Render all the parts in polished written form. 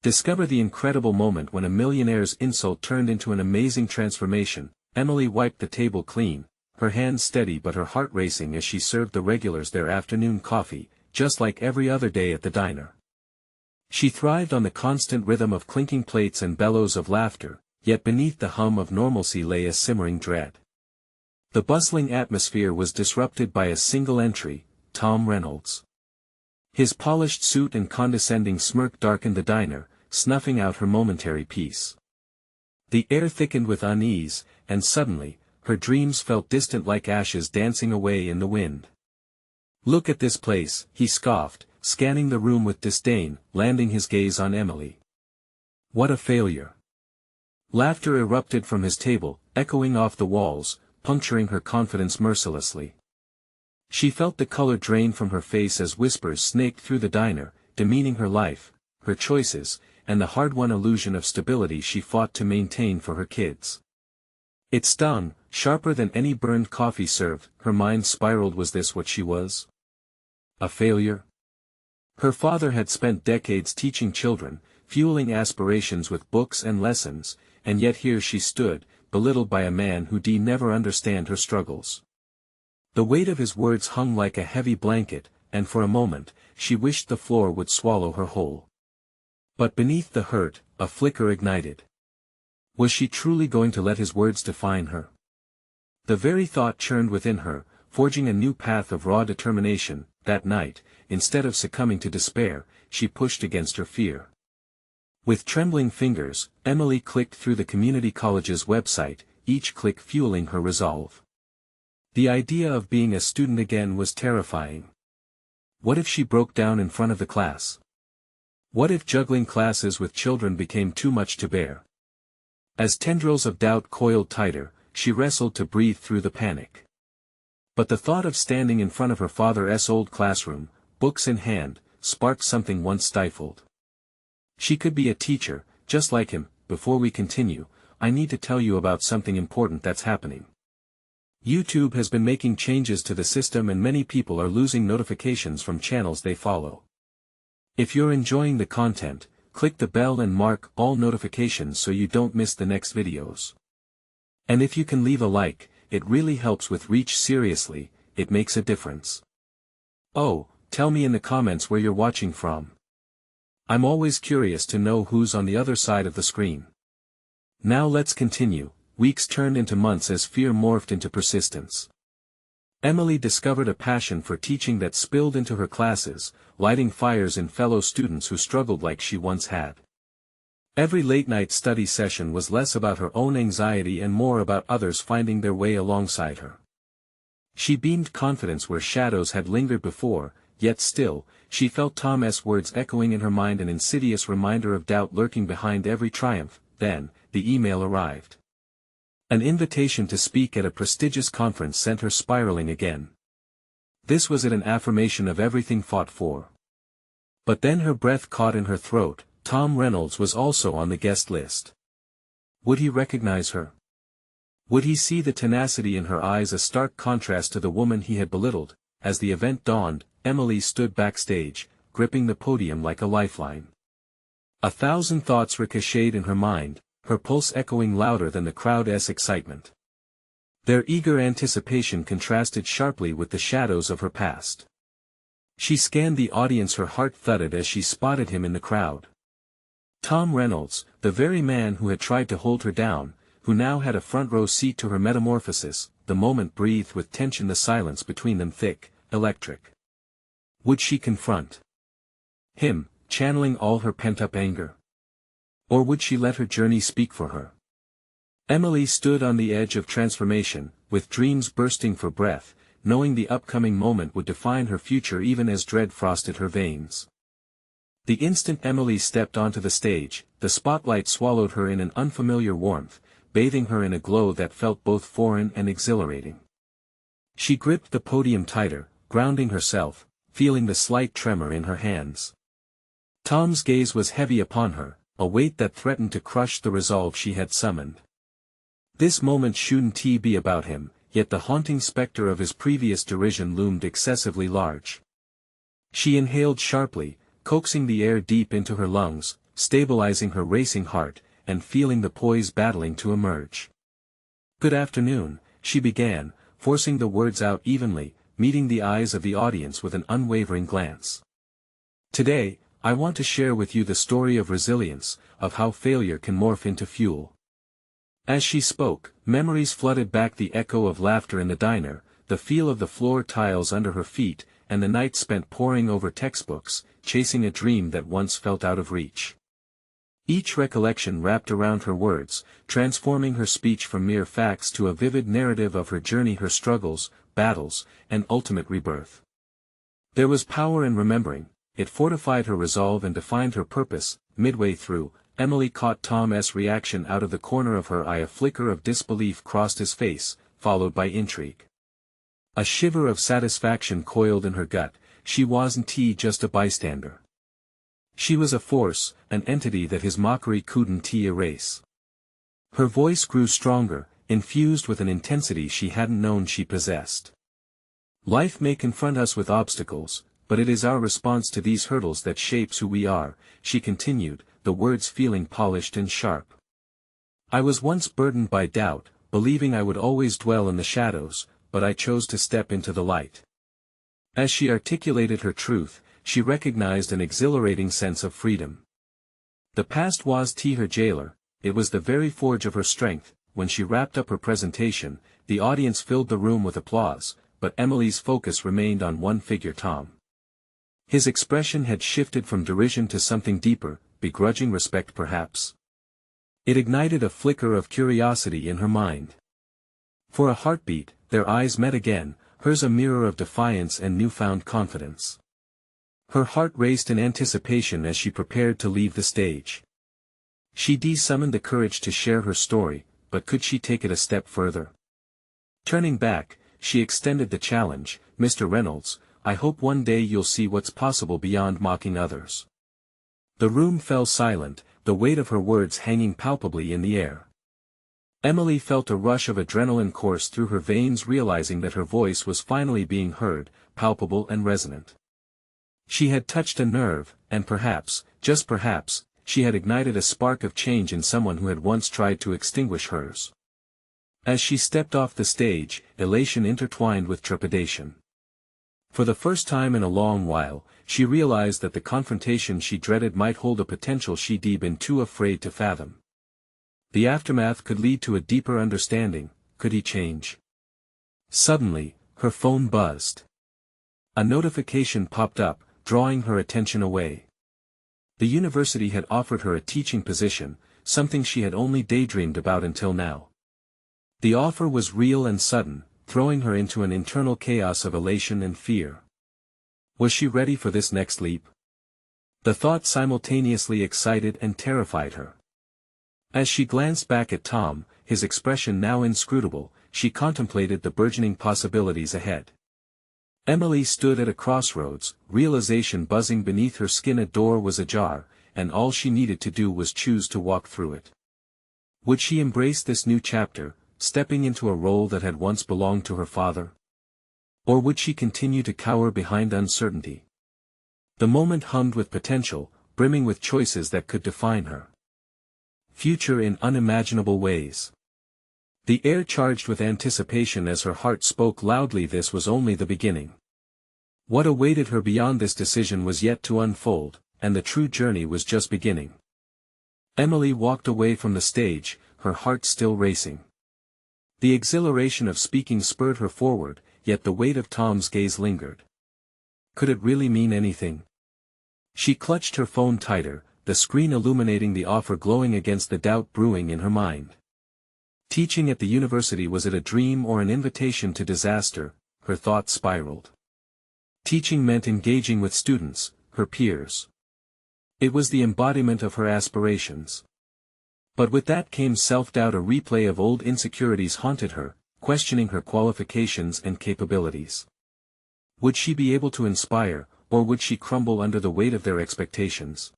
Discover the incredible moment when a millionaire's insult turned into an amazing transformation. Emily wiped the table clean, her hands steady but her heart racing as she served the regulars their afternoon coffee, just like every other day at the diner. She thrived on the constant rhythm of clinking plates and bellows of laughter, yet beneath the hum of normalcy lay a simmering dread. The bustling atmosphere was disrupted by a single entry, Tom Reynolds. His polished suit and condescending smirk darkened the diner, snuffing out her momentary peace. The air thickened with unease, and suddenly, her dreams felt distant like ashes dancing away in the wind. "Look at this place," he scoffed, scanning the room with disdain, landing his gaze on Emily. "What a failure." Laughter erupted from his table, echoing off the walls, puncturing her confidence mercilessly. She felt the color drain from her face as whispers snaked through the diner, demeaning her life, her choices, and the hard-won illusion of stability she fought to maintain for her kids. It stung, sharper than any burned coffee served. Her mind spiraled. Was this what she was? A failure? Her father had spent decades teaching children, fueling aspirations with books and lessons, and yet here she stood, belittled by a man who'd never understand her struggles. The weight of his words hung like a heavy blanket, and for a moment, she wished the floor would swallow her whole. But beneath the hurt, a flicker ignited. Was she truly going to let his words define her? The very thought churned within her, forging a new path of raw determination. That night, instead of succumbing to despair, she pushed against her fear. With trembling fingers, Emily clicked through the community college's website, each click fueling her resolve. The idea of being a student again was terrifying. What if she broke down in front of the class? What if juggling classes with children became too much to bear? As tendrils of doubt coiled tighter, she wrestled to breathe through the panic. But the thought of standing in front of her father's old classroom, books in hand, sparked something once stifled. She could be a teacher, just like him. Before we continue, I need to tell you about something important that's happening. YouTube has been making changes to the system and many people are losing notifications from channels they follow. If you're enjoying the content, click the bell and mark all notifications so you don't miss the next videos. And if you can leave a like, it really helps with reach. Seriously, it makes a difference. Oh, tell me in the comments where you're watching from. I'm always curious to know who's on the other side of the screen. Now let's continue. Weeks turned into months as fear morphed into persistence. Emily discovered a passion for teaching that spilled into her classes, lighting fires in fellow students who struggled like she once had. Every late-night study session was less about her own anxiety and more about others finding their way alongside her. She beamed confidence where shadows had lingered before, yet still, she felt Tom's words echoing in her mind, an insidious reminder of doubt lurking behind every triumph. Then, the email arrived. An invitation to speak at a prestigious conference sent her spiraling again. This was an affirmation of everything fought for. But then her breath caught in her throat. Tom Reynolds was also on the guest list. Would he recognize her? Would he see the tenacity in her eyes, a stark contrast to the woman he had belittled? As the event dawned, Emily stood backstage, gripping the podium like a lifeline. 1,000 thoughts ricocheted in her mind, her pulse echoing louder than the crowd's excitement. Their eager anticipation contrasted sharply with the shadows of her past. She scanned the audience, her heart thudded as she spotted him in the crowd. Tom Reynolds, the very man who had tried to hold her down, who now had a front-row seat to her metamorphosis. The moment breathed with tension, the silence between them thick, electric. Would she confront him, channeling all her pent-up anger? Or would she let her journey speak for her? Emily stood on the edge of transformation, with dreams bursting for breath, knowing the upcoming moment would define her future even as dread frosted her veins. The instant Emily stepped onto the stage, the spotlight swallowed her in an unfamiliar warmth, bathing her in a glow that felt both foreign and exhilarating. She gripped the podium tighter, grounding herself, feeling the slight tremor in her hands. Tom's gaze was heavy upon her, a weight that threatened to crush the resolve she had summoned. This moment shouldn't be about him, yet the haunting specter of his previous derision loomed excessively large. She inhaled sharply, coaxing the air deep into her lungs, stabilizing her racing heart, and feeling the poise battling to emerge. "Good afternoon," she began, forcing the words out evenly, meeting the eyes of the audience with an unwavering glance. "Today, I want to share with you the story of resilience, of how failure can morph into fuel." As she spoke, memories flooded back, the echo of laughter in the diner, the feel of the floor tiles under her feet, and the night spent poring over textbooks, chasing a dream that once felt out of reach. Each recollection wrapped around her words, transforming her speech from mere facts to a vivid narrative of her journey, her struggles, battles, and ultimate rebirth. There was power in remembering. It fortified her resolve and defined her purpose. Midway through, Emily caught Tom's reaction out of the corner of her eye. A flicker of disbelief crossed his face, followed by intrigue. A shiver of satisfaction coiled in her gut. She wasn't just a bystander. She was a force, an entity that his mockery couldn't erase. Her voice grew stronger, infused with an intensity she hadn't known she possessed. "Life may confront us with obstacles, but it is our response to these hurdles that shapes who we are," she continued, the words feeling polished and sharp. "I was once burdened by doubt, believing I would always dwell in the shadows, but I chose to step into the light." As she articulated her truth, she recognized an exhilarating sense of freedom. The past was her jailer, it was the very forge of her strength. When she wrapped up her presentation, the audience filled the room with applause, but Emily's focus remained on one figure: Tom. His expression had shifted from derision to something deeper, begrudging respect perhaps. It ignited a flicker of curiosity in her mind. For a heartbeat, their eyes met again, hers a mirror of defiance and newfound confidence. Her heart raced in anticipation as she prepared to leave the stage. She summoned the courage to share her story, but could she take it a step further? Turning back, she extended the challenge: "Mr. Reynolds, I hope one day you'll see what's possible beyond mocking others." The room fell silent, the weight of her words hanging palpably in the air. Emily felt a rush of adrenaline course through her veins, realizing that her voice was finally being heard, palpable and resonant. She had touched a nerve, and perhaps, just perhaps, she had ignited a spark of change in someone who had once tried to extinguish hers. As she stepped off the stage, elation intertwined with trepidation. For the first time in a long while, she realized that the confrontation she dreaded might hold a potential she'd been too afraid to fathom. The aftermath could lead to a deeper understanding. Could he change? Suddenly, her phone buzzed. A notification popped up, drawing her attention away. The university had offered her a teaching position, something she had only daydreamed about until now. The offer was real and sudden, throwing her into an internal chaos of elation and fear. Was she ready for this next leap? The thought simultaneously excited and terrified her. As she glanced back at Tom, his expression now inscrutable, she contemplated the burgeoning possibilities ahead. Emily stood at a crossroads, realization buzzing beneath her skin. A door was ajar, and all she needed to do was choose to walk through it. Would she embrace this new chapter, stepping into a role that had once belonged to her father? Or would she continue to cower behind uncertainty? The moment hummed with potential, brimming with choices that could define her future in unimaginable ways. The air charged with anticipation as her heart spoke loudly. This was only the beginning. What awaited her beyond this decision was yet to unfold, and the true journey was just beginning. Emily walked away from the stage, her heart still racing. The exhilaration of speaking spurred her forward, yet the weight of Tom's gaze lingered. Could it really mean anything? She clutched her phone tighter, the screen illuminating the offer glowing against the doubt brewing in her mind. Teaching at the university, was it a dream or an invitation to disaster? Her thoughts spiraled. Teaching meant engaging with students, her peers. It was the embodiment of her aspirations. But with that came self-doubt. A replay of old insecurities haunted her, questioning her qualifications and capabilities. Would she be able to inspire, or would she crumble under the weight of their expectations?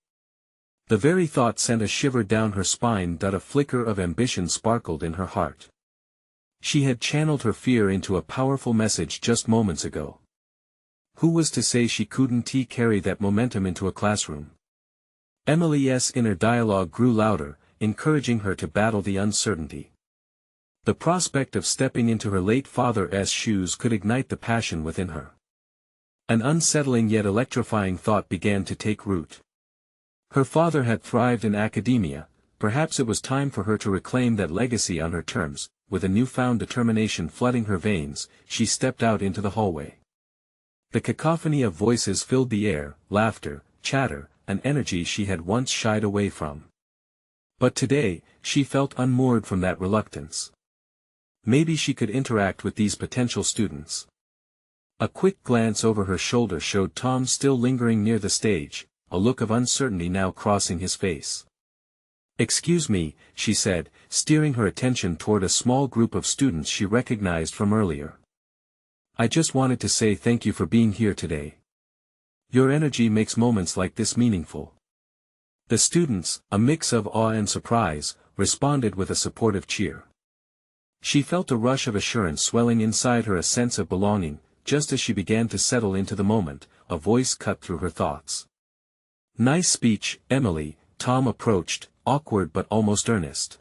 The very thought sent a shiver down her spine. A flicker of ambition sparkled in her heart. She had channeled her fear into a powerful message just moments ago. Who was to say she couldn't carry that momentum into a classroom? Emily's inner dialogue grew louder, encouraging her to battle the uncertainty. The prospect of stepping into her late father's shoes could ignite the passion within her. An unsettling yet electrifying thought began to take root. Her father had thrived in academia, perhaps it was time for her to reclaim that legacy on her terms. With a newfound determination flooding her veins, she stepped out into the hallway. The cacophony of voices filled the air, laughter, chatter, an energy she had once shied away from. But today, she felt unmoored from that reluctance. Maybe she could interact with these potential students. A quick glance over her shoulder showed Tom still lingering near the stage, a look of uncertainty now crossing his face. "Excuse me," she said, steering her attention toward a small group of students she recognized from earlier. "I just wanted to say thank you for being here today. Your energy makes moments like this meaningful." The students, a mix of awe and surprise, responded with a supportive cheer. She felt a rush of assurance swelling inside her, a sense of belonging. Just as she began to settle into the moment, a voice cut through her thoughts. "Nice speech, Emily," Tom approached, awkward but almost earnest.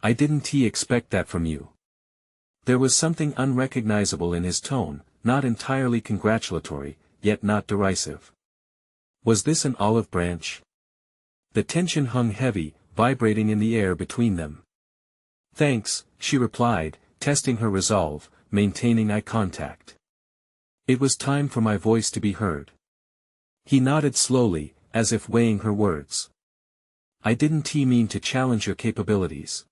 "I didn't expect that from you." There was something unrecognizable in his tone, not entirely congratulatory, yet not derisive. Was this an olive branch? The tension hung heavy, vibrating in the air between them. "Thanks," she replied, testing her resolve, maintaining eye contact. "It was time for my voice to be heard." He nodded slowly, as if weighing her words. "I didn't mean to challenge your capabilities.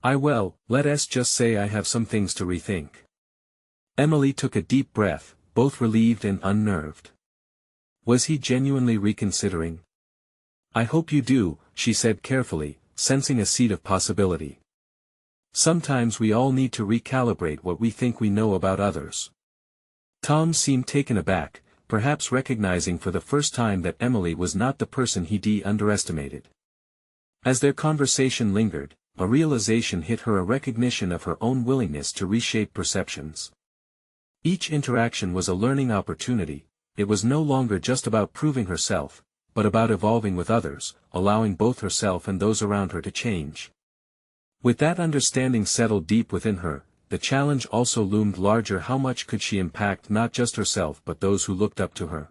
Let's just say I have some things to rethink." Emily took a deep breath, both relieved and unnerved. Was he genuinely reconsidering? "I hope you do," she said carefully, sensing a seed of possibility. "Sometimes we all need to recalibrate what we think we know about others." Tom seemed taken aback, perhaps recognizing for the first time that Emily was not the person he underestimated. As their conversation lingered, a realization hit her, a recognition of her own willingness to reshape perceptions. Each interaction was a learning opportunity. It was no longer just about proving herself, but about evolving with others, allowing both herself and those around her to change. With that understanding settled deep within her, the challenge also loomed larger. How much could she impact not just herself but those who looked up to her?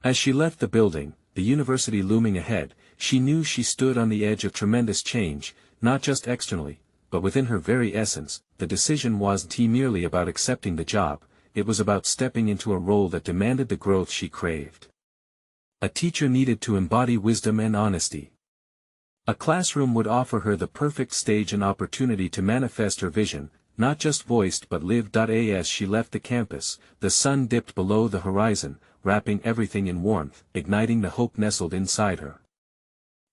As she left the building, the university looming ahead, she knew she stood on the edge of tremendous change, not just externally, but within her very essence. The decision wasn't merely about accepting the job, it was about stepping into a role that demanded the growth she craved. A teacher needed to embody wisdom and honesty. A classroom would offer her the perfect stage and opportunity to manifest her vision, not just voiced but lived. As she left the campus, the sun dipped below the horizon, wrapping everything in warmth, igniting the hope nestled inside her.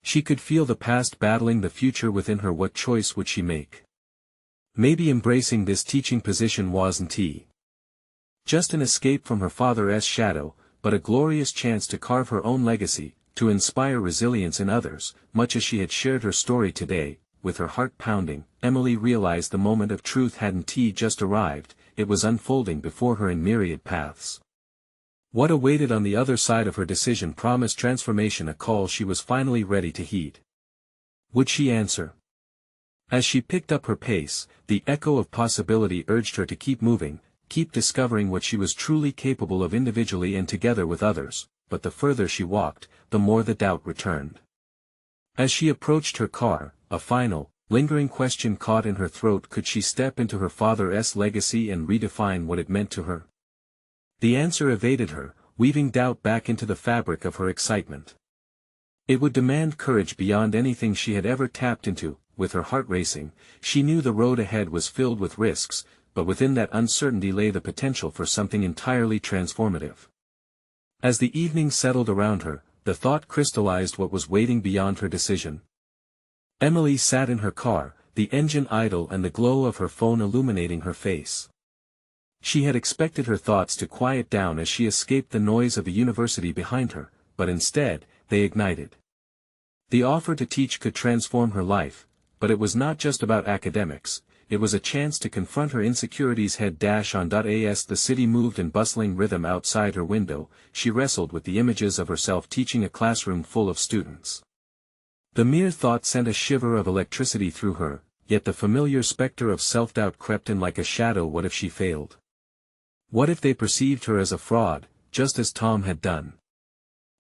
She could feel the past battling the future within her. What choice would she make? Maybe embracing this teaching position wasn't just an escape from her father's shadow, but a glorious chance to carve her own legacy, to inspire resilience in others. Much as she had shared her story today, with her heart pounding, Emily realized the moment of truth hadn't just arrived, it was unfolding before her in myriad paths. What awaited on the other side of her decision promised transformation, a call she was finally ready to heed. Would she answer? As she picked up her pace, the echo of possibility urged her to keep moving, keep discovering what she was truly capable of individually and together with others. But the further she walked, the more the doubt returned. As she approached her car, a final, lingering question caught in her throat. Could she step into her father's legacy and redefine what it meant to her? The answer evaded her, weaving doubt back into the fabric of her excitement. It would demand courage beyond anything she had ever tapped into. With her heart racing, she knew the road ahead was filled with risks, but within that uncertainty lay the potential for something entirely transformative. As the evening settled around her, the thought crystallized what was waiting beyond her decision. Emily sat in her car, the engine idle and the glow of her phone illuminating her face. She had expected her thoughts to quiet down as she escaped the noise of the university behind her, but instead, they ignited. The offer to teach could transform her life, but it was not just about academics. it was a chance to confront her insecurities head-on. As the city moved in bustling rhythm outside her window, she wrestled with the images of herself teaching a classroom full of students. The mere thought sent a shiver of electricity through her, yet the familiar specter of self-doubt crept in like a shadow. What if she failed? What if they perceived her as a fraud, just as Tom had done?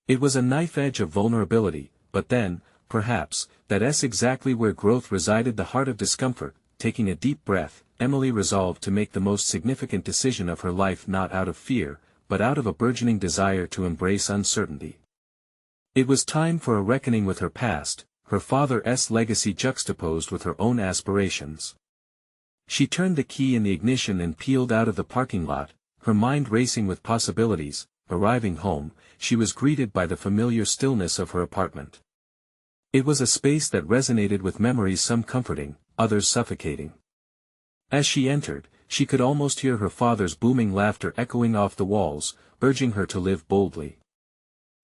It was a knife edge of vulnerability, but then, perhaps, that's exactly where growth resided, the heart of discomfort. Taking a deep breath, Emily resolved to make the most significant decision of her life, not out of fear, but out of a burgeoning desire to embrace uncertainty. It was time for a reckoning with her past, her father's legacy juxtaposed with her own aspirations. She turned the key in the ignition and peeled out of the parking lot, her mind racing with possibilities. Arriving home, she was greeted by the familiar stillness of her apartment. It was a space that resonated with memories, some comforting, others suffocating. As she entered, she could almost hear her father's booming laughter echoing off the walls, urging her to live boldly.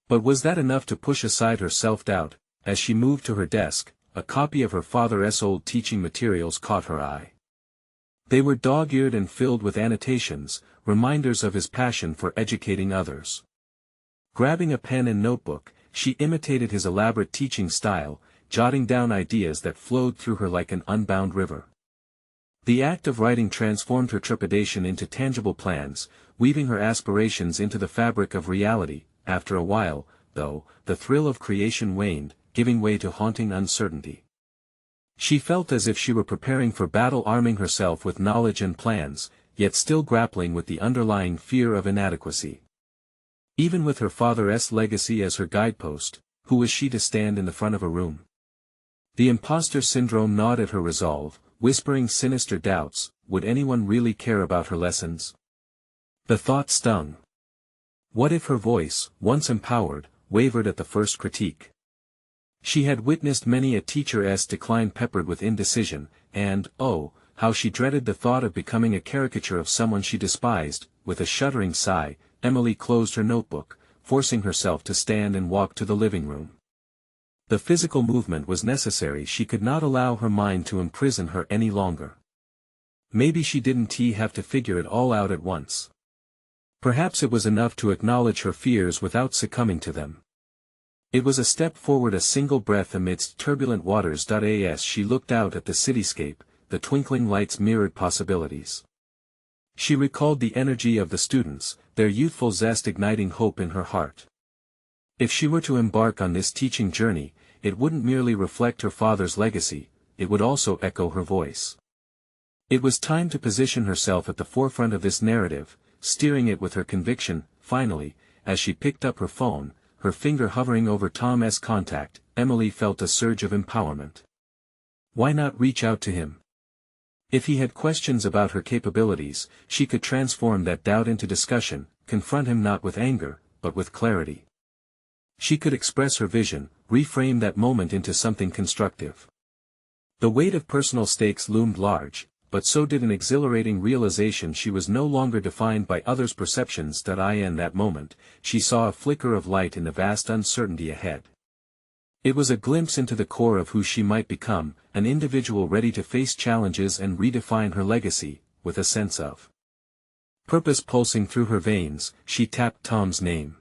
But was that enough to push aside her self-doubt? As she moved to her desk, a copy of her father's old teaching materials caught her eye. They were dog-eared and filled with annotations, reminders of his passion for educating others. Grabbing a pen and notebook, she imitated his elaborate teaching style, jotting down ideas that flowed through her like an unbound river. The act of writing transformed her trepidation into tangible plans, weaving her aspirations into the fabric of reality. After a while, though, the thrill of creation waned, giving way to haunting uncertainty. She felt as if she were preparing for battle, arming herself with knowledge and plans, yet still grappling with the underlying fear of inadequacy. Even with her father's legacy as her guidepost, who was she to stand in the front of a room? The imposter syndrome gnawed at her resolve, whispering sinister doubts. Would anyone really care about her lessons? The thought stung. What if her voice, once empowered, wavered at the first critique? She had witnessed many a teacher's decline peppered with indecision, and, oh, how she dreaded the thought of becoming a caricature of someone she despised. With a shuddering sigh, Emily closed her notebook, forcing herself to stand and walk to the living room. The physical movement was necessary. She could not allow her mind to imprison her any longer. Maybe she didn't have to figure it all out at once. Perhaps it was enough to acknowledge her fears without succumbing to them. It was a step forward, a single breath amidst turbulent waters. As she looked out at the cityscape, the twinkling lights mirrored possibilities. She recalled the energy of the students, their youthful zest igniting hope in her heart. If she were to embark on this teaching journey, it wouldn't merely reflect her father's legacy, it would also echo her voice. It was time to position herself at the forefront of this narrative, steering it with her conviction. Finally, as she picked up her phone, her finger hovering over Tom's contact, Emily felt a surge of empowerment. Why not reach out to him? If he had questions about her capabilities, she could transform that doubt into discussion, confront him not with anger, but with clarity. She could express her vision, reframe that moment into something constructive. The weight of personal stakes loomed large, but so did an exhilarating realization she was no longer defined by others' perceptions. In that moment, she saw a flicker of light in the vast uncertainty ahead. It was a glimpse into the core of who she might become, an individual ready to face challenges and redefine her legacy, with a sense of purpose pulsing through her veins. She tapped Tom's name.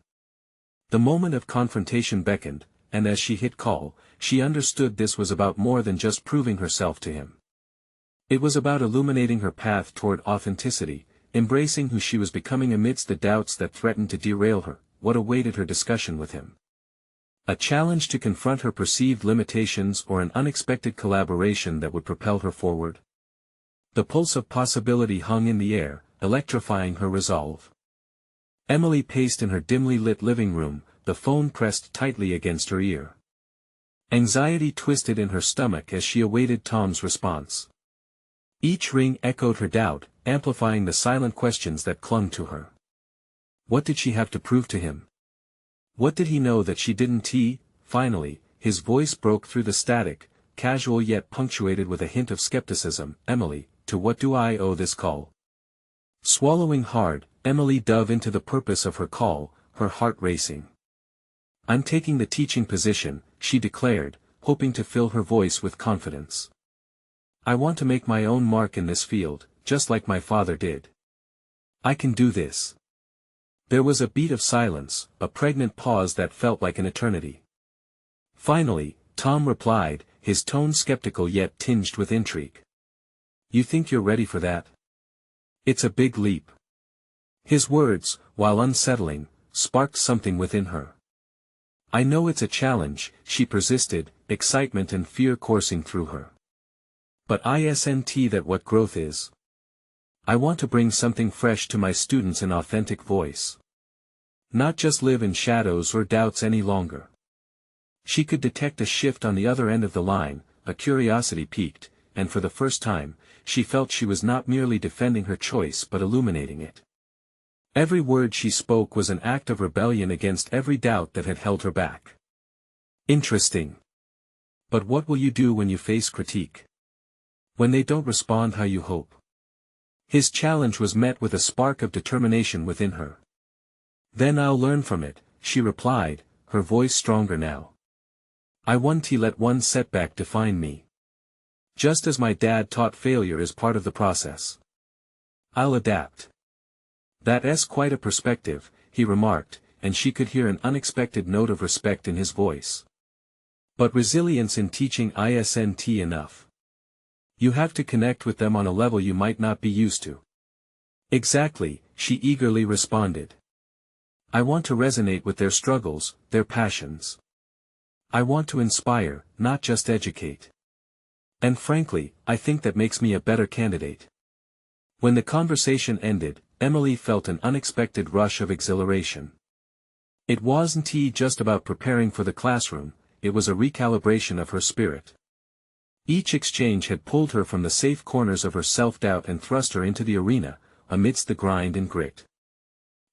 The moment of confrontation beckoned, and as she hit call, she understood this was about more than just proving herself to him. It was about illuminating her path toward authenticity, embracing who she was becoming amidst the doubts that threatened to derail her. What awaited her discussion with him? A challenge to confront her perceived limitations, or an unexpected collaboration that would propel her forward? The pulse of possibility hung in the air, electrifying her resolve. Emily paced in her dimly lit living room, the phone pressed tightly against her ear. Anxiety twisted in her stomach as she awaited Tom's response. Each ring echoed her doubt, amplifying the silent questions that clung to her. What did she have to prove to him? What did he know that she didn't? Finally, his voice broke through the static, casual yet punctuated with a hint of skepticism. Emily, to what do I owe this call? Swallowing hard, Emily dove into the purpose of her call, her heart racing. I'm taking the teaching position, she declared, hoping to fill her voice with confidence. I want to make my own mark in this field, just like my father did. I can do this. There was a beat of silence, a pregnant pause that felt like an eternity. Finally, Tom replied, his tone skeptical yet tinged with intrigue. You think you're ready for that? It's a big leap. His words, while unsettling, sparked something within her. I know it's a challenge, she persisted, excitement and fear coursing through her. But isn't that what growth is? I want to bring something fresh to my students, an authentic voice. Not just live in shadows or doubts any longer. She could detect a shift on the other end of the line, a curiosity piqued, and for the first time, she felt she was not merely defending her choice but illuminating it. Every word she spoke was an act of rebellion against every doubt that had held her back. Interesting. But what will you do when you face critique? When they don't respond how you hope? His challenge was met with a spark of determination within her. Then I'll learn from it, she replied, her voice stronger now. I won't let one setback define me. Just as my dad taught failure is part of the process. I'll adapt. That's quite a perspective, he remarked, and she could hear an unexpected note of respect in his voice. But resilience in teaching isn't enough. You have to connect with them on a level you might not be used to. Exactly, she eagerly responded. I want to resonate with their struggles, their passions. I want to inspire, not just educate. And frankly, I think that makes me a better candidate. When the conversation ended, Emily felt an unexpected rush of exhilaration. It wasn't just about preparing for the classroom, it was a recalibration of her spirit. Each exchange had pulled her from the safe corners of her self-doubt and thrust her into the arena, amidst the grind and grit.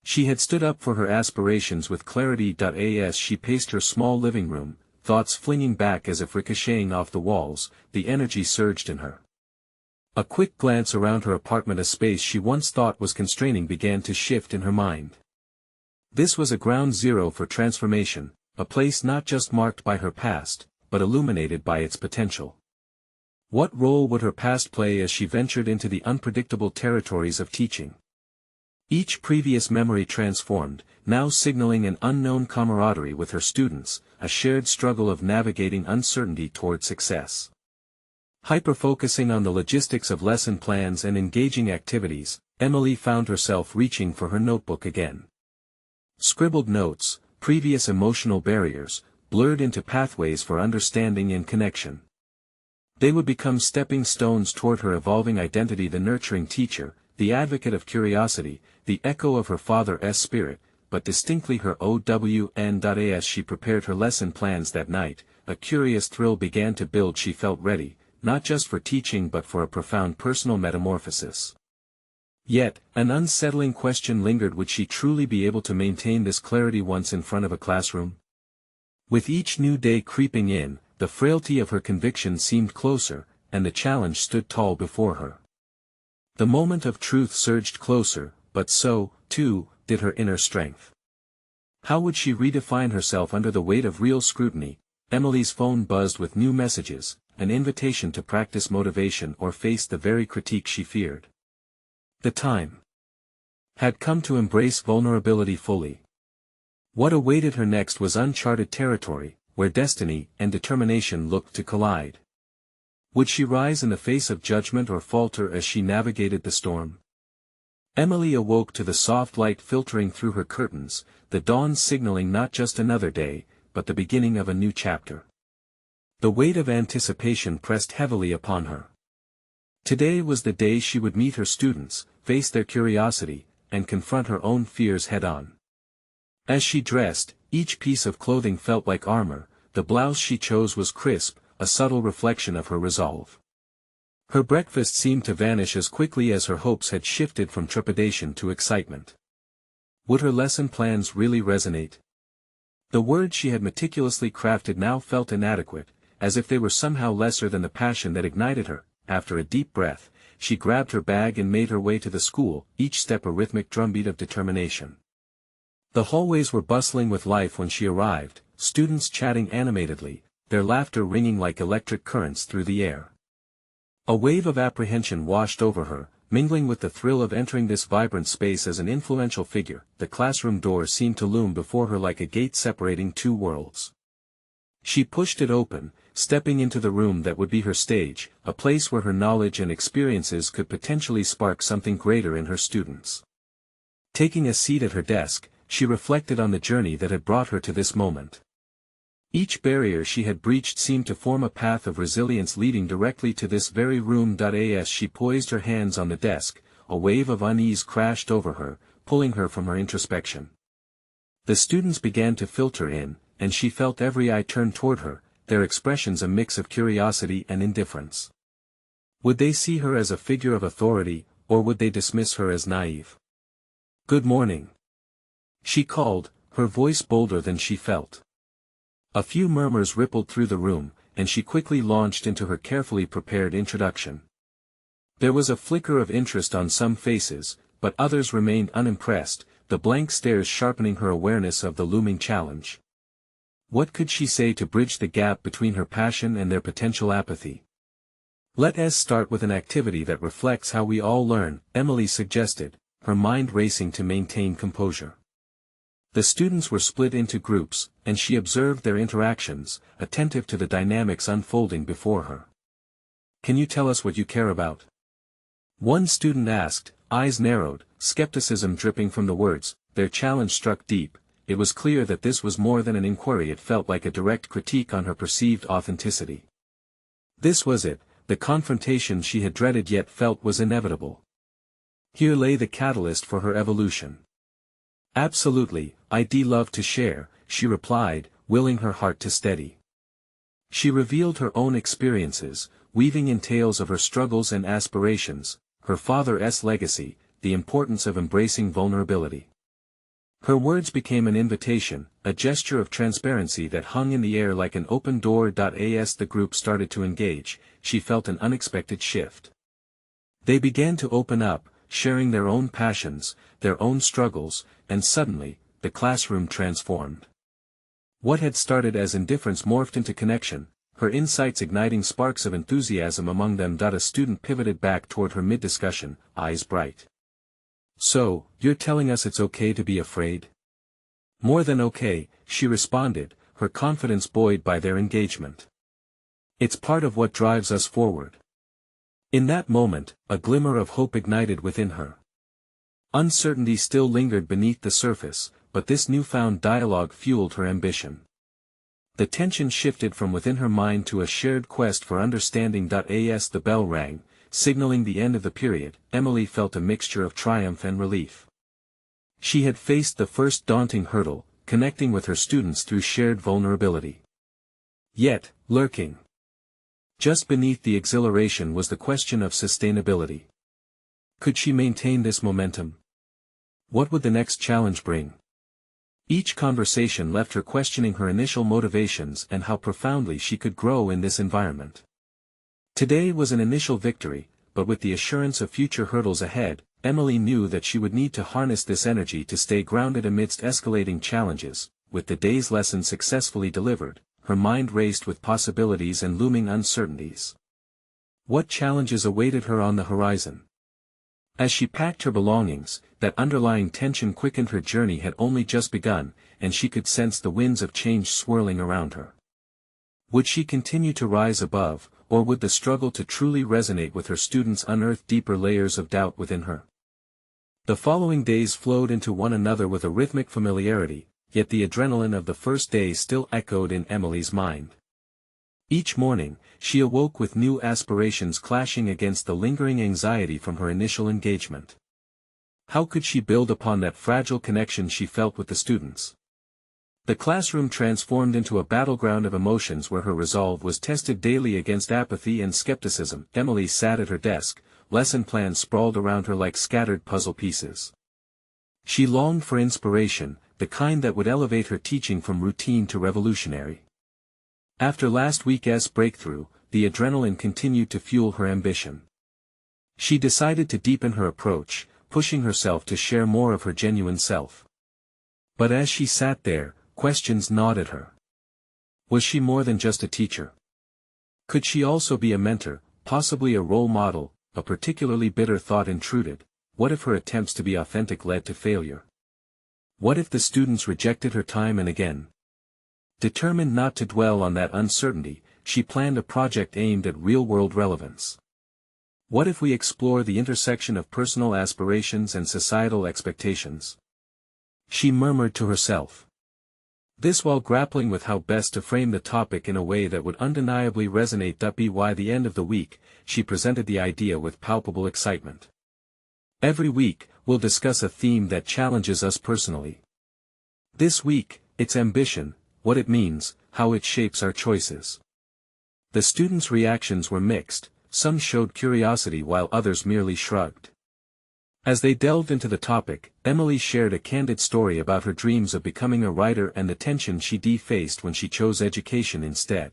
She had stood up for her aspirations with clarity. As she paced her small living room, thoughts flinging back as if ricocheting off the walls, the energy surged in her. A quick glance around her apartment, a space she once thought was constraining, began to shift in her mind. This was a ground zero for transformation, a place not just marked by her past, but illuminated by its potential. What role would her past play as she ventured into the unpredictable territories of teaching? Each previous memory transformed, now signaling an unknown camaraderie with her students, a shared struggle of navigating uncertainty toward success. Hyper-focusing on the logistics of lesson plans and engaging activities, Emily found herself reaching for her notebook again. Scribbled notes, previous emotional barriers, blurred into pathways for understanding and connection. They would become stepping stones toward her evolving identity, the nurturing teacher, the advocate of curiosity, the echo of her father's spirit, but distinctly her own. As she prepared her lesson plans that night, a curious thrill began to build. She felt ready, not just for teaching but for a profound personal metamorphosis. Yet, an unsettling question lingered: would she truly be able to maintain this clarity once in front of a classroom? With each new day creeping in, the frailty of her conviction seemed closer, and the challenge stood tall before her. The moment of truth surged closer, but so, too, did her inner strength. How would she redefine herself under the weight of real scrutiny? Emily's phone buzzed with new messages, an invitation to practice motivation or face the very critique she feared. The time had come to embrace vulnerability fully. What awaited her next was uncharted territory, where destiny and determination looked to collide. Would she rise in the face of judgment or falter as she navigated the storm? Emily awoke to the soft light filtering through her curtains, the dawn signaling not just another day, but the beginning of a new chapter. The weight of anticipation pressed heavily upon her. Today was the day she would meet her students, face their curiosity, and confront her own fears head-on. As she dressed, each piece of clothing felt like armor. The blouse she chose was crisp, a subtle reflection of her resolve. Her breakfast seemed to vanish as quickly as her hopes had shifted from trepidation to excitement. Would her lesson plans really resonate? The words she had meticulously crafted now felt inadequate, as if they were somehow lesser than the passion that ignited her. After a deep breath, she grabbed her bag and made her way to the school, each step a rhythmic drumbeat of determination. The hallways were bustling with life when she arrived, students chatting animatedly, their laughter ringing like electric currents through the air. A wave of apprehension washed over her, mingling with the thrill of entering this vibrant space as an influential figure. The classroom door seemed to loom before her like a gate separating two worlds. She pushed it open, stepping into the room that would be her stage, a place where her knowledge and experiences could potentially spark something greater in her students. Taking a seat at her desk, she reflected on the journey that had brought her to this moment. Each barrier she had breached seemed to form a path of resilience leading directly to this very room. As she poised her hands on the desk, a wave of unease crashed over her, pulling her from her introspection. The students began to filter in, and she felt every eye turned toward her, their expressions a mix of curiosity and indifference. Would they see her as a figure of authority, or would they dismiss her as naive? "Good morning," she called, her voice bolder than she felt. A few murmurs rippled through the room, and she quickly launched into her carefully prepared introduction. There was a flicker of interest on some faces, but others remained unimpressed, the blank stares sharpening her awareness of the looming challenge. What could she say to bridge the gap between her passion and their potential apathy? "Let us start with an activity that reflects how we all learn," Emily suggested, her mind racing to maintain composure. The students were split into groups, and she observed their interactions, attentive to the dynamics unfolding before her. "Can you tell us what you care about?" one student asked, eyes narrowed, skepticism dripping from the words. Their challenge struck deep. It was clear that this was more than an inquiry. It felt like a direct critique on her perceived authenticity. This was it, the confrontation she had dreaded yet felt was inevitable. Here lay the catalyst for her evolution. "Absolutely, I'd love to share," she replied, willing her heart to steady. She revealed her own experiences, weaving in tales of her struggles and aspirations, her father's legacy, the importance of embracing vulnerability. Her words became an invitation, a gesture of transparency that hung in the air like an open door. As the group started to engage, she felt an unexpected shift. They began to open up, sharing their own passions, their own struggles, and suddenly, the classroom transformed. What had started as indifference morphed into connection, her insights igniting sparks of enthusiasm among them. A student pivoted back toward her mid-discussion, eyes bright. "So, you're telling us it's okay to be afraid?" "More than okay," she responded, her confidence buoyed by their engagement. "It's part of what drives us forward." In that moment, a glimmer of hope ignited within her. Uncertainty still lingered beneath the surface, but this newfound dialogue fueled her ambition. The tension shifted from within her mind to a shared quest for understanding. As the bell rang, signaling the end of the period, Emily felt a mixture of triumph and relief. She had faced the first daunting hurdle, connecting with her students through shared vulnerability. Yet, lurking just beneath the exhilaration was the question of sustainability. Could she maintain this momentum? What would the next challenge bring? Each conversation left her questioning her initial motivations and how profoundly she could grow in this environment. Today was an initial victory, but with the assurance of future hurdles ahead, Emily knew that she would need to harness this energy to stay grounded amidst escalating challenges. With the day's lesson successfully delivered, her mind raced with possibilities and looming uncertainties. What challenges awaited her on the horizon? As she packed her belongings, that underlying tension quickened. Her journey had only just begun, and she could sense the winds of change swirling around her. Would she continue to rise above, or would the struggle to truly resonate with her students unearth deeper layers of doubt within her? The following days flowed into one another with a rhythmic familiarity, yet the adrenaline of the first day still echoed in Emily's mind. Each morning, she awoke with new aspirations clashing against the lingering anxiety from her initial engagement. How could she build upon that fragile connection she felt with the students? The classroom transformed into a battleground of emotions where her resolve was tested daily against apathy and skepticism. Emily sat at her desk, lesson plans sprawled around her like scattered puzzle pieces. She longed for inspiration, the kind that would elevate her teaching from routine to revolutionary. After last week's breakthrough, the adrenaline continued to fuel her ambition. She decided to deepen her approach, pushing herself to share more of her genuine self. But as she sat there, questions gnawed at her. Was she more than just a teacher? Could she also be a mentor, possibly a role model. A particularly bitter thought intruded: what if her attempts to be authentic led to failure? What if the students rejected her time and again? Determined not to dwell on that uncertainty, she planned a project aimed at real-world relevance. What if we explore the intersection of personal aspirations and societal expectations? She murmured to herself. This while grappling with how best to frame the topic in a way that would undeniably resonate. By the end of the week, she presented the idea with palpable excitement. Every week, we'll discuss a theme that challenges us personally. This week, it's ambition, what it means, how it shapes our choices. The students' reactions were mixed, some showed curiosity while others merely shrugged. As they delved into the topic, Emily shared a candid story about her dreams of becoming a writer and the tension she faced when she chose education instead.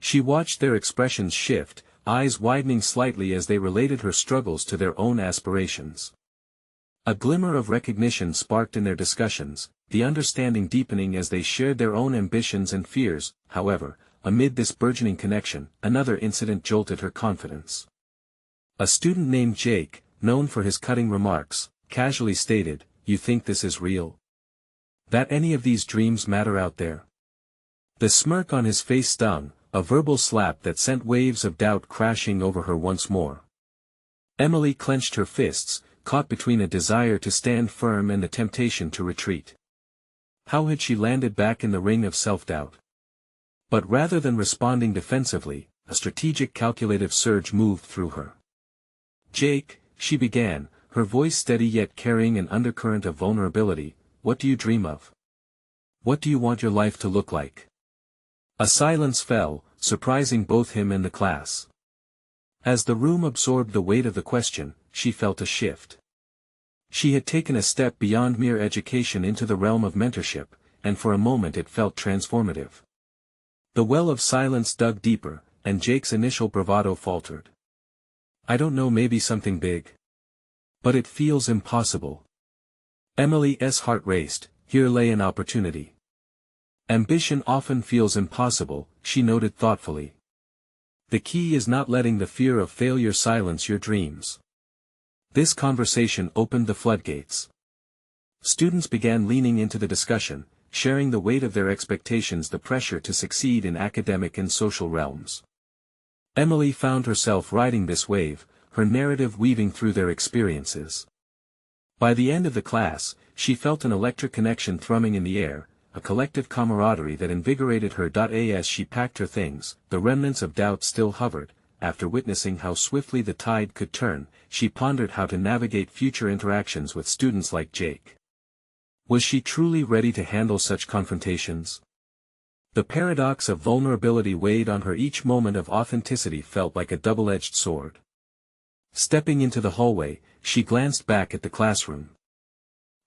She watched their expressions shift, eyes widening slightly as they related her struggles to their own aspirations. A glimmer of recognition sparked in their discussions, the understanding deepening as they shared their own ambitions and fears. However, amid this burgeoning connection, another incident jolted her confidence. A student named Jake, known for his cutting remarks, casually stated, "You think this is real? That any of these dreams matter out there?" The smirk on his face stung, a verbal slap that sent waves of doubt crashing over her once more. Emily clenched her fists, caught between a desire to stand firm and the temptation to retreat. How had she landed back in the ring of self-doubt? But rather than responding defensively, a strategic calculative surge moved through her. "Jake," she began, her voice steady yet carrying an undercurrent of vulnerability, "what do you dream of? What do you want your life to look like?" A silence fell, surprising both him and the class. As the room absorbed the weight of the question, she felt a shift. She had taken a step beyond mere education into the realm of mentorship, and for a moment it felt transformative. The well of silence dug deeper, and Jake's initial bravado faltered. "I don't know, maybe something big. But it feels impossible." Emily's heart raced. Here lay an opportunity. "Ambition often feels impossible," she noted thoughtfully. "The key is not letting the fear of failure silence your dreams." This conversation opened the floodgates. Students began leaning into the discussion, sharing the weight of their expectations, the pressure to succeed in academic and social realms. Emily found herself riding this wave, her narrative weaving through their experiences. By the end of the class, she felt an electric connection thrumming in the air, a collective camaraderie that invigorated her. As she packed her things, the remnants of doubt still hovered. After witnessing how swiftly the tide could turn, she pondered how to navigate future interactions with students like Jake. Was she truly ready to handle such confrontations? The paradox of vulnerability weighed on her. Each moment of authenticity felt like a double-edged sword. Stepping into the hallway, she glanced back at the classroom.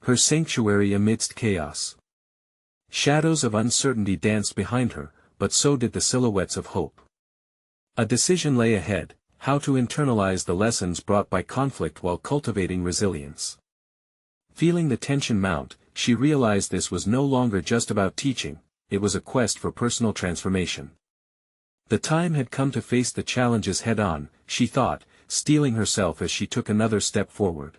Her sanctuary amidst chaos. Shadows of uncertainty danced behind her, but so did the silhouettes of hope. A decision lay ahead: how to internalize the lessons brought by conflict while cultivating resilience. Feeling the tension mount, she realized this was no longer just about teaching, it was a quest for personal transformation. The time had come to face the challenges head-on, she thought, steeling herself as she took another step forward.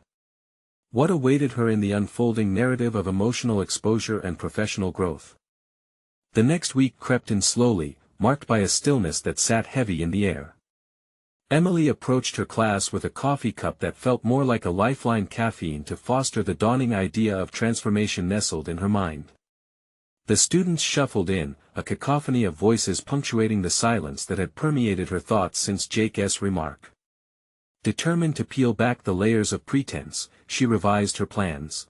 What awaited her in the unfolding narrative of emotional exposure and professional growth? The next week crept in slowly, marked by a stillness that sat heavy in the air. Emily approached her class with a coffee cup that felt more like a lifeline, caffeine to foster the dawning idea of transformation nestled in her mind. The students shuffled in, a cacophony of voices punctuating the silence that had permeated her thoughts since Jake's remark. Determined to peel back the layers of pretense, she revised her plans.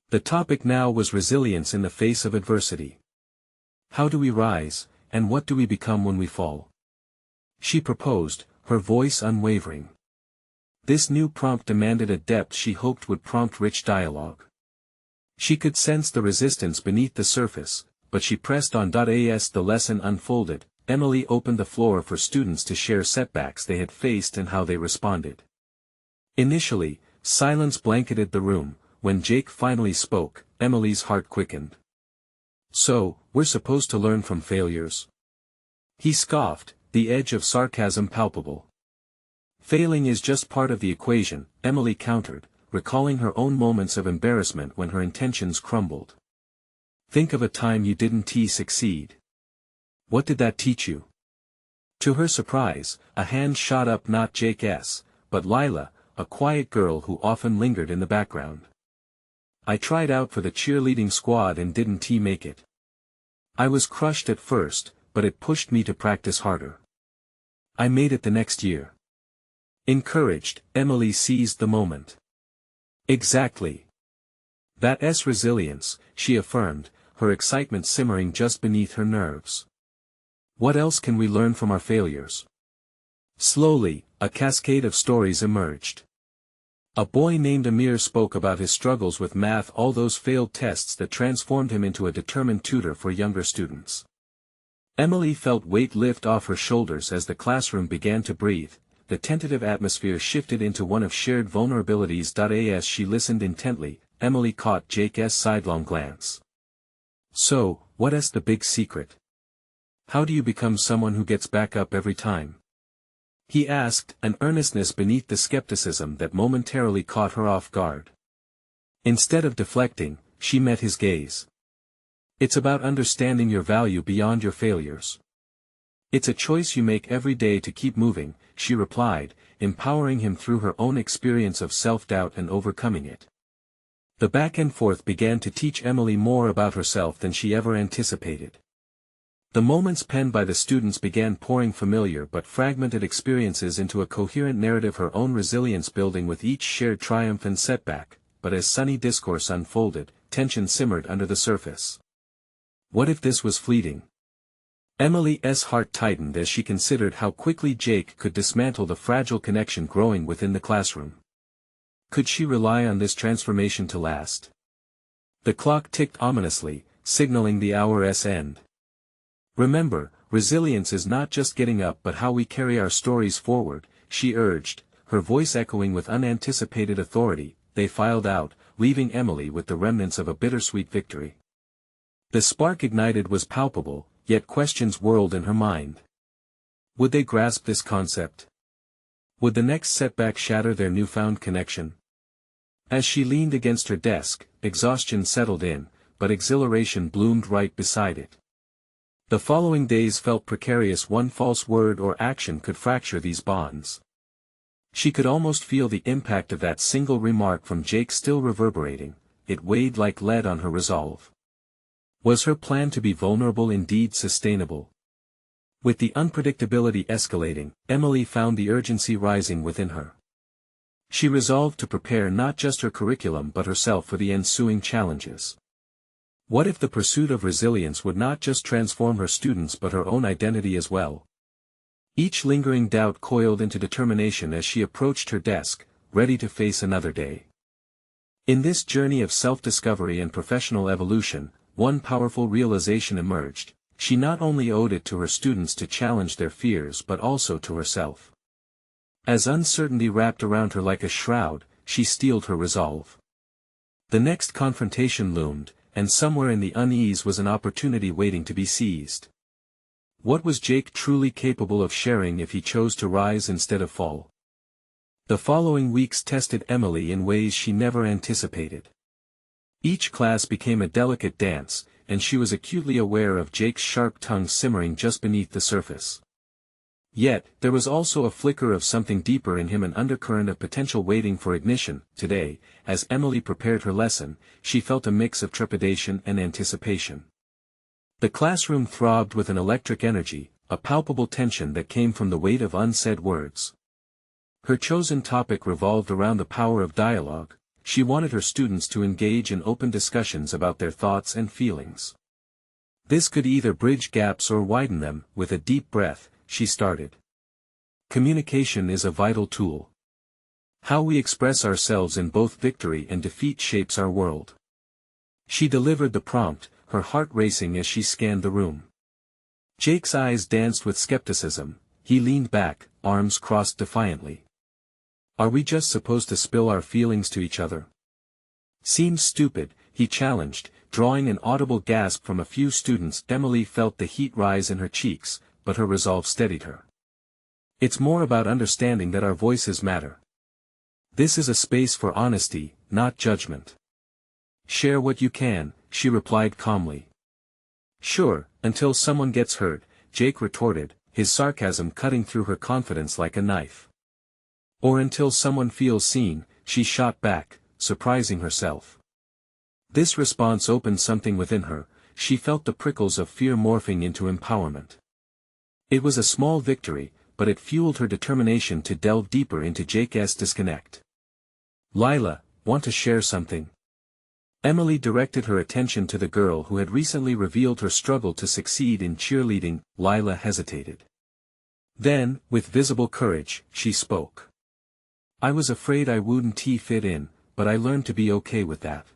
The topic now was resilience in the face of adversity. How do we rise, and what do we become when we fall? She proposed, her voice unwavering. This new prompt demanded a depth she hoped would prompt rich dialogue. She could sense the resistance beneath the surface, but she pressed on. As the lesson unfolded, Emily opened the floor for students to share setbacks they had faced and how they responded. Initially, silence blanketed the room. When Jake finally spoke, Emily's heart quickened. "So, we're supposed to learn from failures?" He scoffed, the edge of sarcasm palpable. Failing is just part of the equation, Emily countered, recalling her own moments of embarrassment when her intentions crumbled. Think of a time you didn't succeed. What did that teach you? To her surprise, a hand shot up, not Jake's, but Lila, a quiet girl who often lingered in the background. I tried out for the cheerleading squad and didn't make it. I was crushed at first, but it pushed me to practice harder. I made it the next year. Encouraged, Emily seized the moment. Exactly. That's resilience, she affirmed, her excitement simmering just beneath her nerves. What else can we learn from our failures? Slowly, a cascade of stories emerged. A boy named Amir spoke about his struggles with math, all those failed tests that transformed him into a determined tutor for younger students. Emily felt weight lift off her shoulders as the classroom began to breathe. The tentative atmosphere shifted into one of shared vulnerabilities. As she listened intently, Emily caught Jake's sidelong glance. So, what's the big secret? How do you become someone who gets back up every time? He asked, an earnestness beneath the skepticism that momentarily caught her off guard. Instead of deflecting, she met his gaze. It's about understanding your value beyond your failures. It's a choice you make every day to keep moving, she replied, empowering him through her own experience of self-doubt and overcoming it. The back and forth began to teach Emily more about herself than she ever anticipated. The moments penned by the students began pouring familiar but fragmented experiences into a coherent narrative, her own resilience building with each shared triumph and setback, but as sunny discourse unfolded, tension simmered under the surface. What if this was fleeting? Emily's heart tightened as she considered how quickly Jake could dismantle the fragile connection growing within the classroom. Could she rely on this transformation to last? The clock ticked ominously, signaling the hour's end. Remember, resilience is not just getting up but how we carry our stories forward, she urged, her voice echoing with unanticipated authority. They filed out, leaving Emily with the remnants of a bittersweet victory. The spark ignited was palpable, yet questions whirled in her mind. Would they grasp this concept? Would the next setback shatter their newfound connection? As she leaned against her desk, exhaustion settled in, but exhilaration bloomed right beside it. The following days felt precarious. One false word or action could fracture these bonds. She could almost feel the impact of that single remark from Jake still reverberating. It weighed like lead on her resolve. Was her plan to be vulnerable indeed sustainable? With the unpredictability escalating, Emily found the urgency rising within her. She resolved to prepare not just her curriculum but herself for the ensuing challenges. What if the pursuit of resilience would not just transform her students but her own identity as well? Each lingering doubt coiled into determination as she approached her desk, ready to face another day. In this journey of self-discovery and professional evolution, one powerful realization emerged: she not only owed it to her students to challenge their fears but also to herself. As uncertainty wrapped around her like a shroud, she steeled her resolve. The next confrontation loomed, and somewhere in the unease was an opportunity waiting to be seized. What was Jake truly capable of sharing if he chose to rise instead of fall? The following weeks tested Emily in ways she never anticipated. Each class became a delicate dance, and she was acutely aware of Jake's sharp tongue simmering just beneath the surface. Yet, there was also a flicker of something deeper in him, an undercurrent of potential waiting for ignition. Today, as Emily prepared her lesson, she felt a mix of trepidation and anticipation. The classroom throbbed with an electric energy, a palpable tension that came from the weight of unsaid words. Her chosen topic revolved around the power of dialogue. She wanted her students to engage in open discussions about their thoughts and feelings. This could either bridge gaps or widen them. With a deep breath, she started. Communication is a vital tool. How we express ourselves in both victory and defeat shapes our world. She delivered the prompt, her heart racing as she scanned the room. Jake's eyes danced with skepticism. He leaned back, arms crossed defiantly. Are we just supposed to spill our feelings to each other? Seems stupid, he challenged, drawing an audible gasp from a few students. Emily felt the heat rise in her cheeks, but her resolve steadied her. It's more about understanding that our voices matter. This is a space for honesty, not judgment. Share what you can, she replied calmly. Sure, until someone gets hurt, Jake retorted, his sarcasm cutting through her confidence like a knife. Or until someone feels seen, she shot back, surprising herself. This response opened something within her. She felt the prickles of fear morphing into empowerment. It was a small victory, but it fueled her determination to delve deeper into Jake's disconnect. Lila, want to share something? Emily directed her attention to the girl who had recently revealed her struggle to succeed in cheerleading. Lila hesitated. Then, with visible courage, she spoke. I was afraid I wouldn't fit in, but I learned to be okay with that.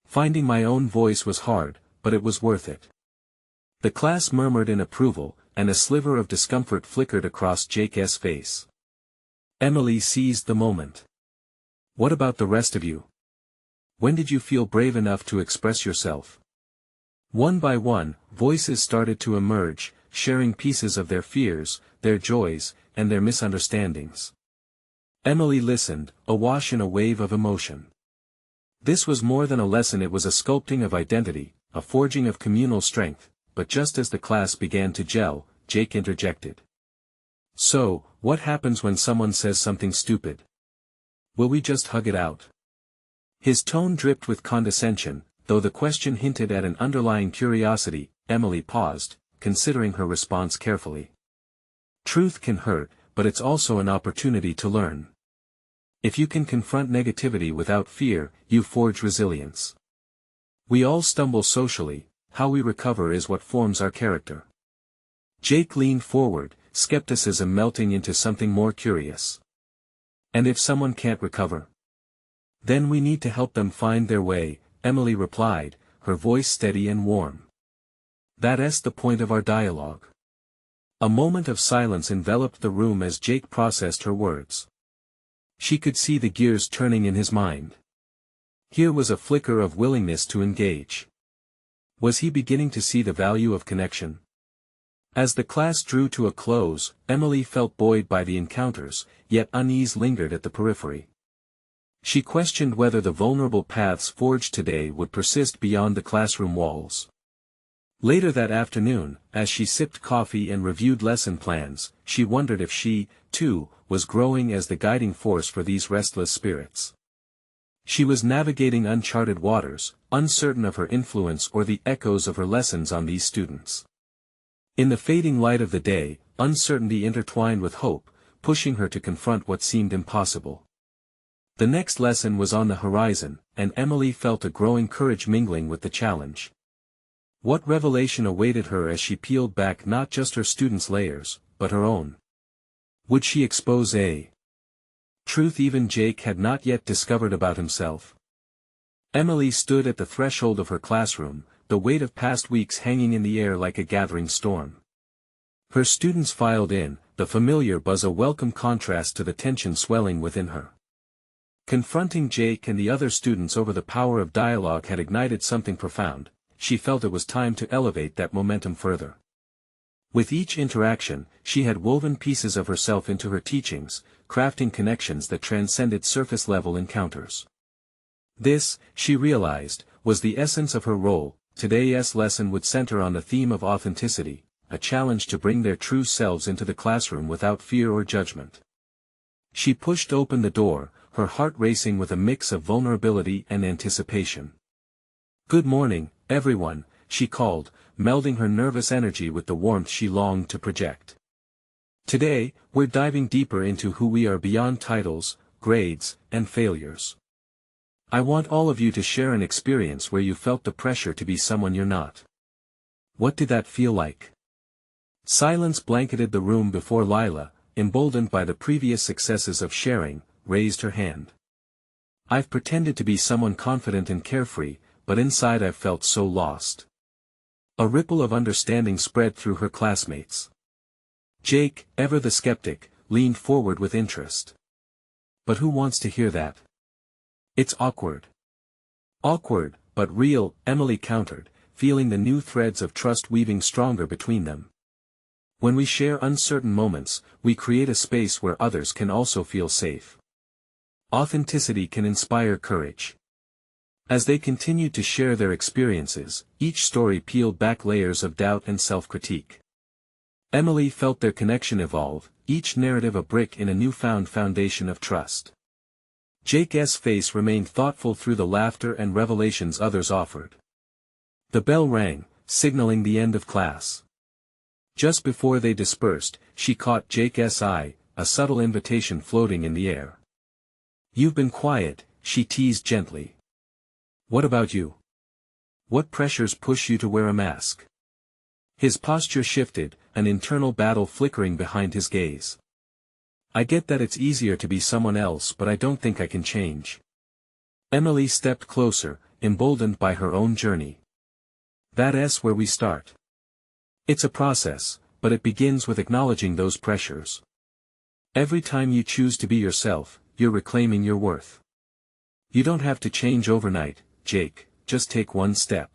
Finding my own voice was hard, but it was worth it. The class murmured in approval, and a sliver of discomfort flickered across Jake's face. Emily seized the moment. What about the rest of you? When did you feel brave enough to express yourself? One by one, voices started to emerge, sharing pieces of their fears, their joys, and their misunderstandings. Emily listened, awash in a wave of emotion. This was more than a lesson, it was a sculpting of identity, a forging of communal strength, but just as the class began to gel, Jake interjected. So, what happens when someone says something stupid? Will we just hug it out? His tone dripped with condescension, though the question hinted at an underlying curiosity. Emily paused, considering her response carefully. Truth can hurt, but it's also an opportunity to learn. If you can confront negativity without fear, you forge resilience. We all stumble socially, how we recover is what forms our character. Jake leaned forward, skepticism melting into something more curious. And if someone can't recover? Then we need to help them find their way, Emily replied, her voice steady and warm. That's the point of our dialogue. A moment of silence enveloped the room as Jake processed her words. She could see the gears turning in his mind. Here was a flicker of willingness to engage. Was he beginning to see the value of connection? As the class drew to a close, Emily felt buoyed by the encounters, yet unease lingered at the periphery. She questioned whether the vulnerable paths forged today would persist beyond the classroom walls. Later that afternoon, as she sipped coffee and reviewed lesson plans, she wondered if she, too, was growing as the guiding force for these restless spirits. She was navigating uncharted waters, uncertain of her influence or the echoes of her lessons on these students. In the fading light of the day, uncertainty intertwined with hope, pushing her to confront what seemed impossible. The next lesson was on the horizon, and Emily felt a growing courage mingling with the challenge. What revelation awaited her as she peeled back not just her students' layers, but her own? Would she expose a truth even Jake had not yet discovered about himself? Emily stood at the threshold of her classroom, the weight of past weeks hanging in the air like a gathering storm. Her students filed in, the familiar buzz a welcome contrast to the tension swelling within her. Confronting Jake and the other students over the power of dialogue had ignited something profound. She felt it was time to elevate that momentum further. With each interaction, she had woven pieces of herself into her teachings, crafting connections that transcended surface-level encounters. This, she realized, was the essence of her role. Today's lesson would center on the theme of authenticity, a challenge to bring their true selves into the classroom without fear or judgment. She pushed open the door, her heart racing with a mix of vulnerability and anticipation. "Good morning, everyone," she called, melding her nervous energy with the warmth she longed to project. "Today, we're diving deeper into who we are beyond titles, grades, and failures. I want all of you to share an experience where you felt the pressure to be someone you're not. What did that feel like?" Silence blanketed the room before Lila, emboldened by the previous successes of sharing, raised her hand. "I've pretended to be someone confident and carefree, but inside I've felt so lost." A ripple of understanding spread through her classmates. Jake, ever the skeptic, leaned forward with interest. "But who wants to hear that? It's awkward." "Awkward, but real," Emily countered, feeling the new threads of trust weaving stronger between them. When we share uncertain moments, we create a space where others can also feel safe. Authenticity can inspire courage. As they continued to share their experiences, each story peeled back layers of doubt and self-critique. Emily felt their connection evolve, each narrative a brick in a newfound foundation of trust. Jake's face remained thoughtful through the laughter and revelations others offered. The bell rang, signaling the end of class. Just before they dispersed, she caught Jake's eye, a subtle invitation floating in the air. "You've been quiet," she teased gently. "What about you? What pressures push you to wear a mask?" His posture shifted, an internal battle flickering behind his gaze. "I get that it's easier to be someone else, but I don't think I can change." Emily stepped closer, emboldened by her own journey. "That's where we start. It's a process, but it begins with acknowledging those pressures. Every time you choose to be yourself, you're reclaiming your worth. You don't have to change overnight, Jake, just take one step."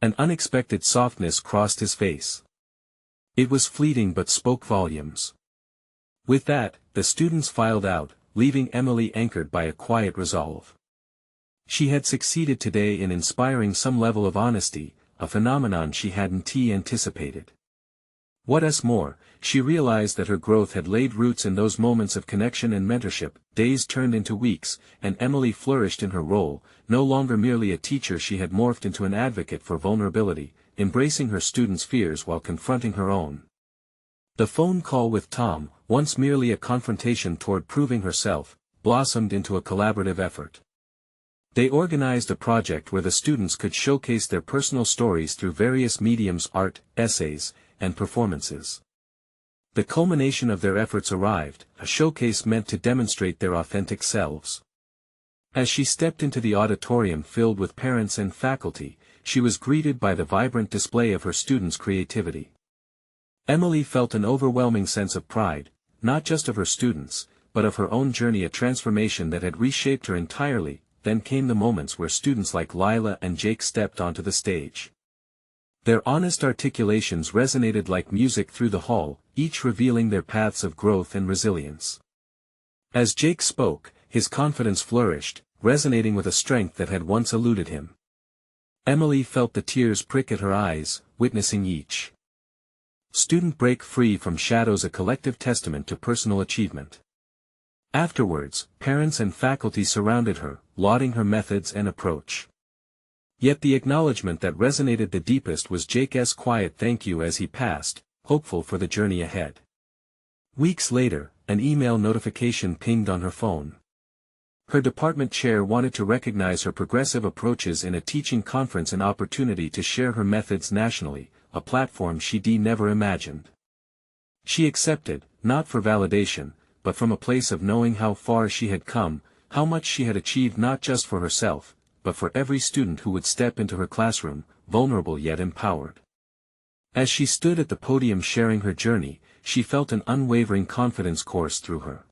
An unexpected softness crossed his face. It was fleeting but spoke volumes. With that, the students filed out, leaving Emily anchored by a quiet resolve. She had succeeded today in inspiring some level of honesty, a phenomenon she hadn't anticipated. What's more, she realized that her growth had laid roots in those moments of connection and mentorship. Days turned into weeks, and Emily flourished in her role, no longer merely a teacher. She had morphed into an advocate for vulnerability, embracing her students' fears while confronting her own. The phone call with Tom, once merely a confrontation toward proving herself, blossomed into a collaborative effort. They organized a project where the students could showcase their personal stories through various mediums: art, essays, and performances. The culmination of their efforts arrived, a showcase meant to demonstrate their authentic selves. As she stepped into the auditorium filled with parents and faculty, she was greeted by the vibrant display of her students' creativity. Emily felt an overwhelming sense of pride, not just of her students, but of her own journey, a transformation that had reshaped her entirely. Then came the moments where students like Lila and Jake stepped onto the stage. Their honest articulations resonated like music through the hall, each revealing their paths of growth and resilience. As Jake spoke, his confidence flourished, resonating with a strength that had once eluded him. Emily felt the tears prick at her eyes, witnessing each student break free from shadows, a collective testament to personal achievement. Afterwards, parents and faculty surrounded her, lauding her methods and approach. Yet the acknowledgement that resonated the deepest was Jake's quiet thank you as he passed, hopeful for the journey ahead. Weeks later, an email notification pinged on her phone. Her department chair wanted to recognize her progressive approaches in a teaching conference, an opportunity to share her methods nationally, a platform she'd never imagined. She accepted, not for validation, but from a place of knowing how far she had come, how much she had achieved, not just for herself, but for every student who would step into her classroom, vulnerable yet empowered. As she stood at the podium sharing her journey, she felt an unwavering confidence course through her.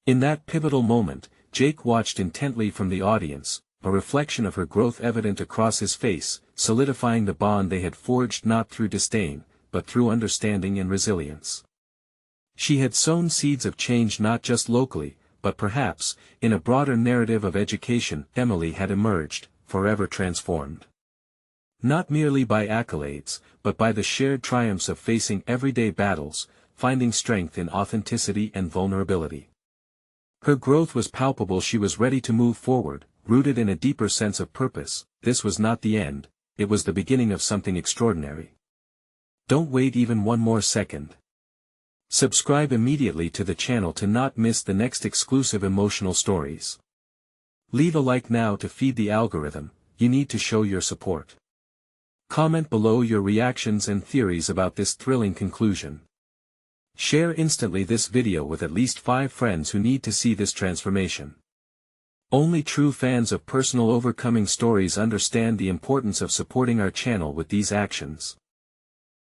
In that pivotal moment, Jake watched intently from the audience, a reflection of her growth evident across his face, solidifying the bond they had forged not through disdain, but through understanding and resilience. She had sown seeds of change not just locally, but perhaps, in a broader narrative of education. Emily had emerged, forever transformed. Not merely by accolades, but by the shared triumphs of facing everyday battles, finding strength in authenticity and vulnerability. Her growth was palpable. She was ready to move forward, rooted in a deeper sense of purpose. This was not the end, it was the beginning of something extraordinary. Don't wait even one more second. Subscribe immediately to the channel to not miss the next exclusive emotional stories. Leave a like now to feed the algorithm. You need to show your support. Comment below your reactions and theories about this thrilling conclusion. Share instantly this video with at least 5 friends who need to see this transformation. Only true fans of personal overcoming stories understand the importance of supporting our channel with these actions.